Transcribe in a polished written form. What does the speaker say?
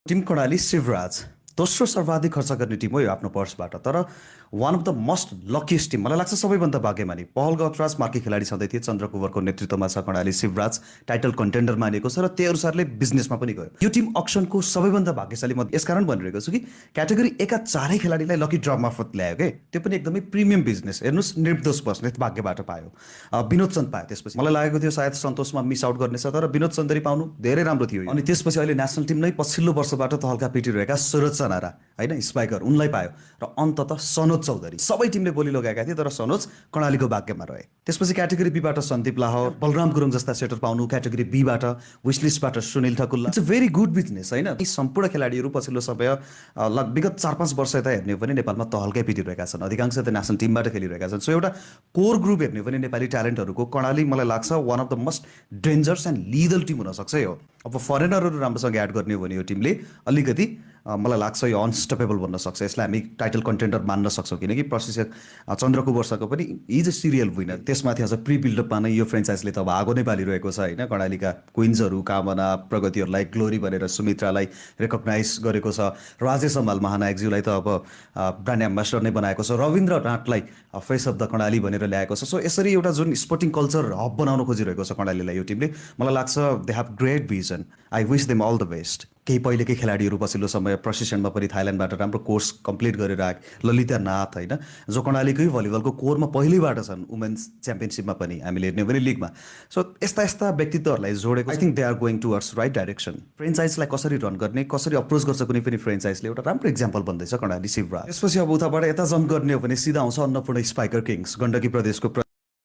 Team Karnali Shivraj दोस्रो सर्वाधिक खर्च गर्ने टिम हो यो आफ्नो पर्सबाट। तर one of the most luckiest team मलाई लाग्छ सबैभन्दा भाग्यमानी। पहल गौतराज मार्की खेलाडी छँदै थिए, चन्द्र कुवरको नेतृत्वमा छ कर्णाली शिवराज, टाइटल कन्टेन्डर मानिएको छ र त्यही अनुसारले बिजनेसमा पनि गयो। यो टिम अक्सनको सबैभन्दा भाग्यशाली म यसकारण भनिरहेको छु कि क्याटेगोरी एका चारै खेलाडीलाई लकी ड्र मार्फत ल्यायो के, त्यो पनि एकदमै प्रिमियम बिजनेस। हेर्नुहोस्, निर्दोष बस्नेत भाग्यबाट पायो, विनोद चन्द पायो, त्यसपछि मलाई लागेको थियो सायद सन्तोषमा मिस आउट गर्नेछ, तर विनोद चन्दरी पाउनु धेरै राम्रो थियो। अनि त्यसपछि अहिले नेसनल टिम नै पछिल्लो वर्षबाट त हल्का पिटिरहेका सुरज चनारा होइन स्पाइकर, उनलाई पायो र अन्ततः सनोज चौधरी। सबै टिमले बोली लगाएका थिए तर सनोज कर्णालीको भाग्यमा रहे। त्यसपछि क्याटेगोरी बीबाट सन्दीप लाहौर, बलराम गुरुङ जस्ता सेटर पाउनु, क्याटेगोरी बीबाट विशलिस्टबाट Sunil Thakulla. It's a very good business होइन। यी सम्पूर्ण खेलाडीहरू पछिल्लो समय विगत 4-5 वर्ष यता हेर्ने हो भने नेपालमा तहल्कै पिटिरहेका छन्, अधिकांश त नेसनल टिमबाट खेलिरहेका छन्। सो एउटा कोर ग्रुप हेर्ने हो भने नेपाली ट्यालेन्टहरूको कर्णाली मलाई लाग्छ one of the most dangerous and lethal team हुनसक्छ यो। अब फरेनरहरू राम्रोसँग एड गर्ने हो भने यो टिमले अलिकति मलाई लाग्छ यो अनस्टपेबल बन्न सक्छ। यसलाई हामी टाइटल कन्टेन्डर मान्न सक्छौँ, किनकि प्रशिक्षक चन्द्र कुवरको पनि इज अ सिरियल विनर। त्यसमाथि अझ प्री बिल्डअपमा नै यो फ्रेन्चाइजले त अब आगो नै पालिरहेको छ होइन। कर्णालीका क्विन्सहरू, कामना, प्रगतिहरूलाई ग्लोरी भनेर सुमित्रालाई रेकग्नाइज गरेको छ, राजेश हमाल महानायकज्यूलाई त अब ब्रान्ड एम्बेसडर नै बनाएको छ, रविन्द्र नाथलाई फेस अफ द कर्णाली भनेर ल्याएको छ। सो यसरी एउटा जुन स्पोर्टिङ कल्चर हब बनाउन खोजिरहेको छ कर्णालीलाई यो टिमले, मलाई लाग्छ they have great vision. I wish them all the best. केही पहिलेकै खेलाडीहरू पछिल्लो समय प्रशिक्षणमा पनि थाइल्यान्डबाट राम्रो कोर्स कम्प्लिट गरेर आए, ललिता नाथ होइन, जो कर्णालीकै भलिबलको कोरमा पहिल्यैबाट छन्, वुमेन्स च्याम्पियनसिपमा पनि हामीले हेर्ने हो भने लिगमा। सो यस्ता यस्ता व्यक्तित्वहरूलाई जोडेको I think they are going towards right direction. फ्रेन्चाइजलाई कसरी रन गर्ने, कसरी अप्रोच गर्छ कुनै पनि फ्रेन्चाइजले, एउटा राम्रो इक्जाम्पल बन्दैछ कर्णाली शिवराज। त्यसपछि अब उताबाट यता जम्प गर्ने हो भने सिधा आउँछ अन्नपूर्ण स्पाइकर किङ्स, गण्डकी प्रदेशको